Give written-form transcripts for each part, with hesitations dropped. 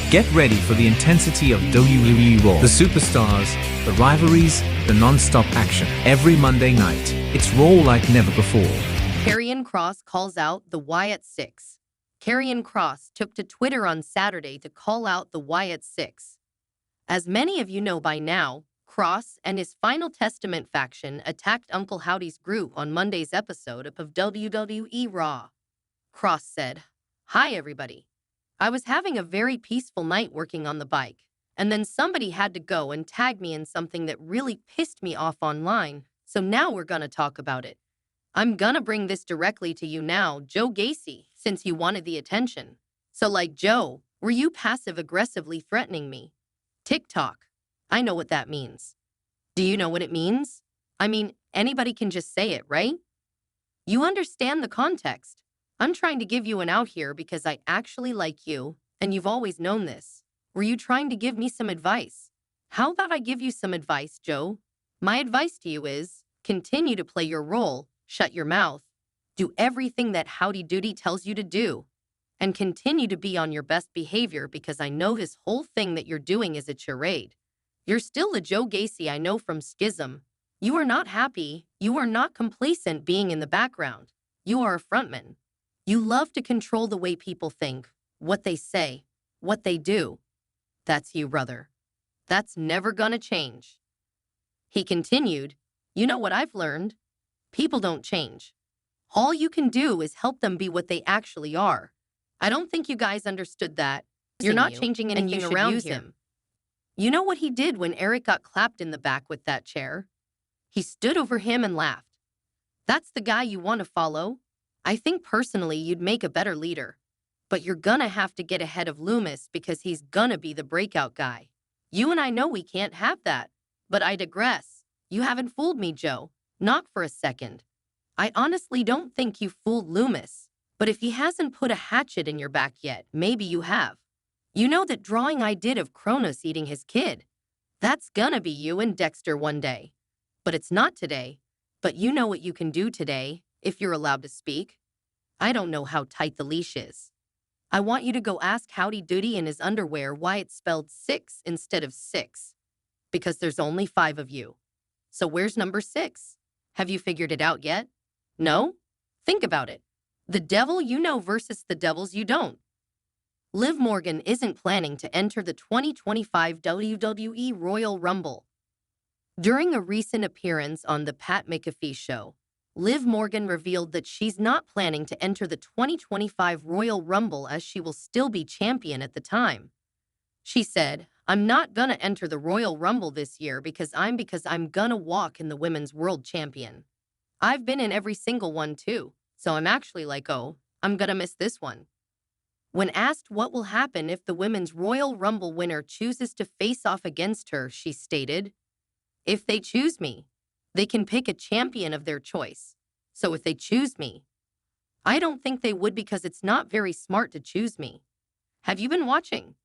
Get ready for the intensity of WWE Raw. The superstars, the rivalries, the non-stop action. Every Monday night, it's Raw like never before. Karrion Kross calls out the Wyatt Six. Karrion Kross took to Twitter on Saturday to call out the Wyatt Six. As many of you know by now, Kross and his Final Testament faction attacked Uncle Howdy's group on Monday's episode of WWE Raw. Kross said, "Hi everybody. I was having a very peaceful night working on the bike, and then somebody had to go and tag me in something that really pissed me off online, so now we're gonna talk about it. I'm gonna bring this directly to you now, Joe Gacy, since you wanted the attention. So like, Joe, were you passive-aggressively threatening me? TikTok. I know what that means. Do you know what it means? I mean, anybody can just say it, right? You understand the context. I'm trying to give you an out here because I actually like you, and you've always known this. Were you trying to give me some advice? How about I give you some advice, Joe? My advice to you is, continue to play your role, shut your mouth, do everything that Howdy Doody tells you to do, and continue to be on your best behavior because I know this whole thing that you're doing is a charade. You're still the Joe Gacy I know from Schism. You are not happy. You are not complacent being in the background. You are a frontman. You love to control the way people think, what they say, what they do. That's you, brother. That's never gonna change." He continued, "You know what I've learned? People don't change. All you can do is help them be what they actually are. I don't think you guys understood that. You're not changing anything around him. You know what he did when Eric got clapped in the back with that chair? He stood over him and laughed. That's the guy you want to follow? I think personally you'd make a better leader. But you're gonna have to get ahead of Loomis because he's gonna be the breakout guy. You and I know we can't have that. But I digress. You haven't fooled me, Joe. Not for a second. I honestly don't think you fooled Loomis. But if he hasn't put a hatchet in your back yet, maybe you have. You know that drawing I did of Kross eating his kid? That's gonna be you and Dexter one day. But it's not today. But you know what you can do today, if you're allowed to speak. I don't know how tight the leash is. I want you to go ask Howdy Doody in his underwear why it's spelled 6 instead of 6. Because there's only 5 of you. So where's number 6? Have you figured it out yet? No? Think about it. The devil you know versus the devils you don't. Liv Morgan isn't planning to enter the 2025 WWE Royal Rumble. During a recent appearance on The Pat McAfee Show, Liv Morgan revealed that she's not planning to enter the 2025 Royal Rumble as she will still be champion at the time. She said, "I'm not gonna enter the Royal Rumble this year because I'm gonna walk in the Women's World Champion. I've been in every single one too, so I'm actually like, oh, I'm gonna miss this one." When asked what will happen if the Women's Royal Rumble winner chooses to face off against her, she stated, "If they choose me, they can pick a champion of their choice. So if they choose me, I don't think they would because it's not very smart to choose me. Have you been watching?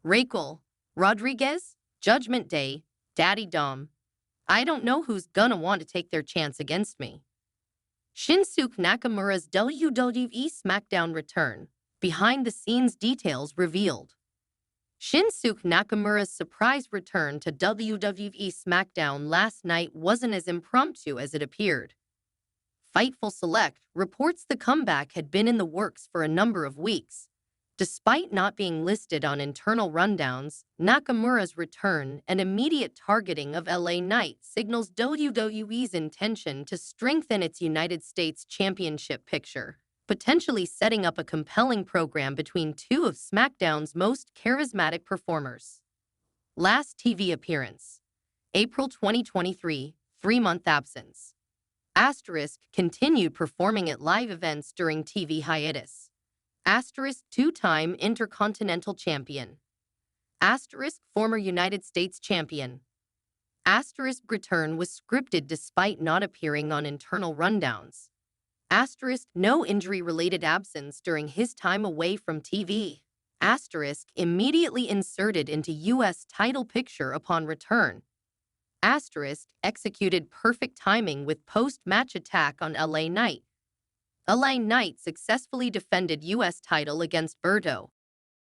Raquel, Rodriguez, Judgment Day, Daddy Dom. I don't know who's gonna want to take their chance against me." Shinsuke Nakamura's WWE SmackDown return. Behind-the-scenes details revealed. Shinsuke Nakamura's surprise return to WWE SmackDown last night wasn't as impromptu as it appeared. Fightful Select reports the comeback had been in the works for a number of weeks. Despite not being listed on internal rundowns, Nakamura's return and immediate targeting of LA Knight signals WWE's intention to strengthen its United States Championship picture, potentially setting up a compelling program between two of SmackDown's most charismatic performers. Last TV appearance, April 2023, 3-month absence. Asterisk continued performing at live events during TV hiatus. Asterisk two-time Intercontinental Champion. Asterisk former United States Champion. Asterisk return was scripted despite not appearing on internal rundowns. Asterisk no injury-related absence during his time away from TV. Asterisk immediately inserted into U.S. title picture upon return. Asterisk executed perfect timing with post-match attack on LA Knight. LA Knight successfully defended U.S. title against Berto.